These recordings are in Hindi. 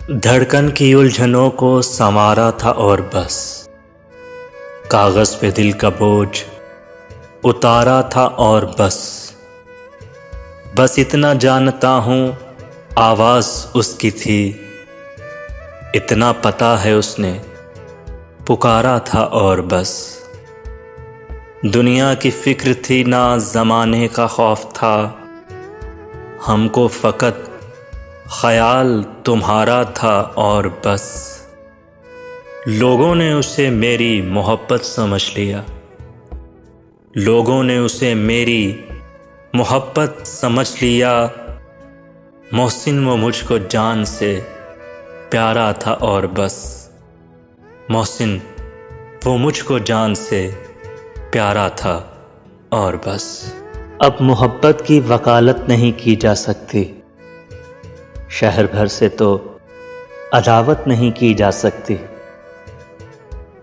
धड़कन की उलझनों को संवारा था और बस कागज पे दिल का बोझ उतारा था और बस इतना जानता हूँ आवाज़ उसकी थी, इतना पता है उसने पुकारा था और बस। दुनिया की फिक्र थी ना ज़माने का खौफ था, हमको फ़कत ख्याल तुम्हारा था और बस। लोगों ने उसे मेरी मोहब्बत समझ लिया, लोगों ने उसे मेरी मोहब्बत समझ लिया। मोहसिन वो मुझको जान से प्यारा था और बस। मोहसिन वो मुझको जान से प्यारा था और बस। अब मोहब्बत की वकालत नहीं की जा सकती, शहर भर से तो अदावत नहीं की जा सकती।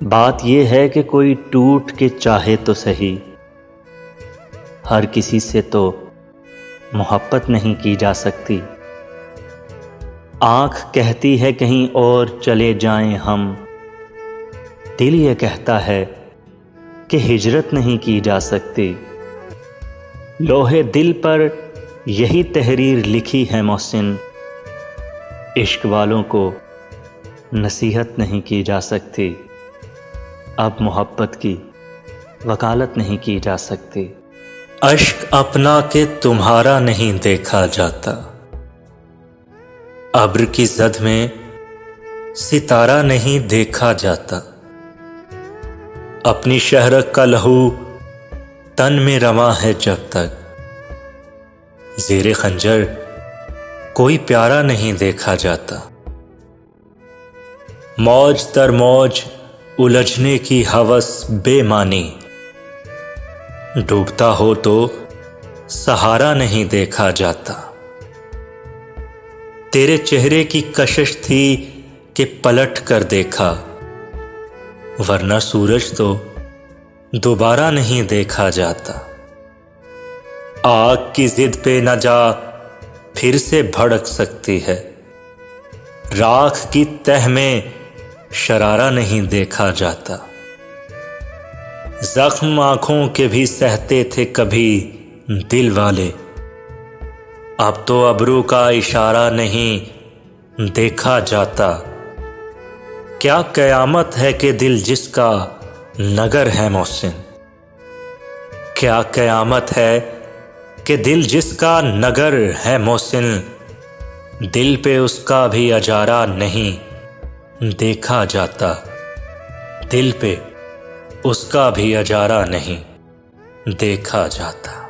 बात यह है कि कोई टूट के चाहे तो सही, हर किसी से तो मोहब्बत नहीं की जा सकती। आँख कहती है कहीं और चले जाएं हम, दिल ये कहता है कि हिजरत नहीं की जा सकती। लोहे दिल पर यही तहरीर लिखी है मोहसिन, इश्क वालों को नसीहत नहीं की जा सकती। अब मोहब्बत की वकालत नहीं की जा सकती। अश्क अपना के तुम्हारा नहीं देखा जाता, अब्र की जद में सितारा नहीं देखा जाता। अपनी शहरत का लहू तन में रवा है जब तक, ज़ेरे खंजर कोई प्यारा नहीं देखा जाता। मौज दर मौज उलझने की हवस बेमानी, डूबता हो तो सहारा नहीं देखा जाता। तेरे चेहरे की कशिश थी कि पलट कर देखा, वरना सूरज तो दोबारा नहीं देखा जाता। आग की जिद पे न जा फिर से भड़क सकती है, राख की तह में शरारा नहीं देखा जाता। जख्म आंखों के भी सहते थे कभी दिल वाले, अब तो अबरू का इशारा नहीं देखा जाता। क्या कयामत है कि दिल जिसका नगर है मोहसिन, क्या कयामत है कि दिल जिसका नगर है मोहसिन, दिल पे उसका भी अजारा नहीं देखा जाता। दिल पे उसका भी अजारा नहीं देखा जाता।